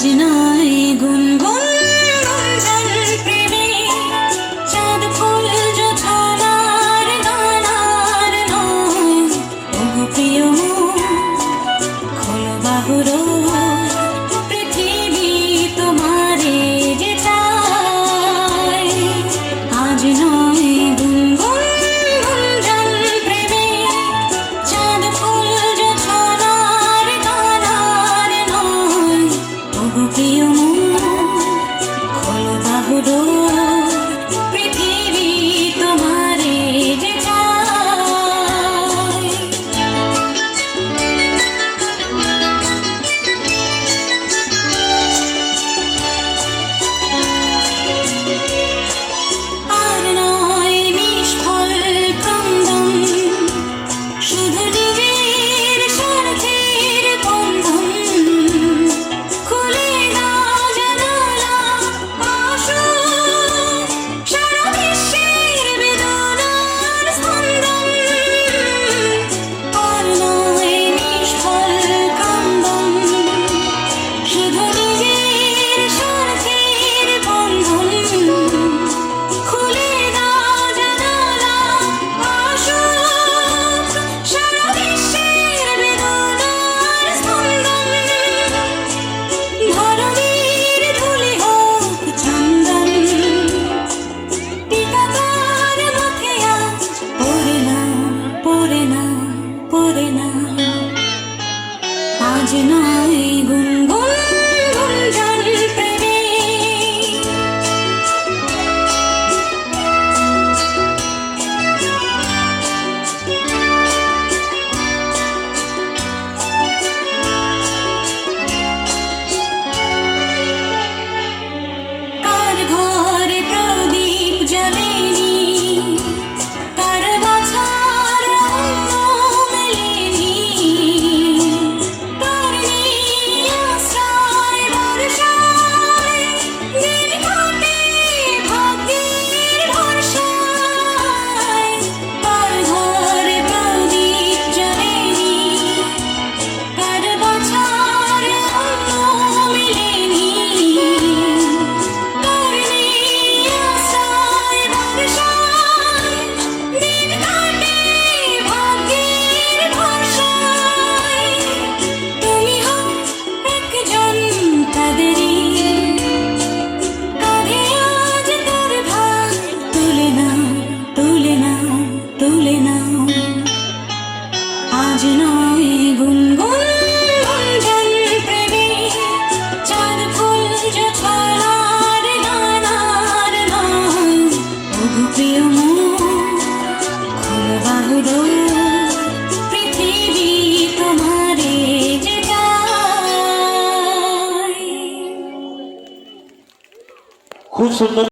আজ নয় গুনগুন গুঞ্জন প্রেমে চাঁদ ফুল জোছনার গানার নয়। ওগো প্রিয় মন খোলো বাহুর পৃথিবী তোমারে যে চায়। আজ নয় গুনগুন গুঞ্জন প্রেমে চাঁদ ফুল জোছনার গানার নয়। ওগো প্রিয় মন খোলো বাহুর পৃথিবী তোমারে যে চায়। আর নয় নিষ্ফল ক্রন্দন শুধু নিজের স্বার্থের বন্ধন। খুলে দাও জানালা আসুক সারা বিশ্বের বেদনার স্পন্দন। আর নয় নিষ্ফল ক্রন্দন শুধু নিজের স্বার্থের বন্ধন। খুলে দাও জানালা আসুক সারা বিশ্বের বেদনার স্পন্দন। ধরণীর ধুলি হোক চন্দন টিকাকার মাথে আজ পড়ে না পড়ে না পড়ে না। আজ নয় গুনগুন গুঞ্জন প্রেমে কার ঘরে প্রদীপ জ্বলেনি কার বাছার অন্ন মেলেনি। কার নেই আশ্রয় ভরসায় দিন কাটে ভাগ্যের ভরসায়। কার ঘরে প্রদীপ জ্বলেনি কার বাছার অন্ন মেলেনি। কার নেই আশ্রয় ভরসায় দিন কাটে ভাগ্যের ভরসায়। তুমি হও একজন তাদেরই কাঁধে আজ তার ভার তুলে নাও তুলে নাও তুলে নাও। আজ নয় গুনগুন গুঞ্জন প্রেমে চাঁদ ফুল জোছনার গানার নয়। ওগো প্রিয় মন খোলো বাহুর পৃথিবী তোমারে যে চায়। খুব সুন্দর।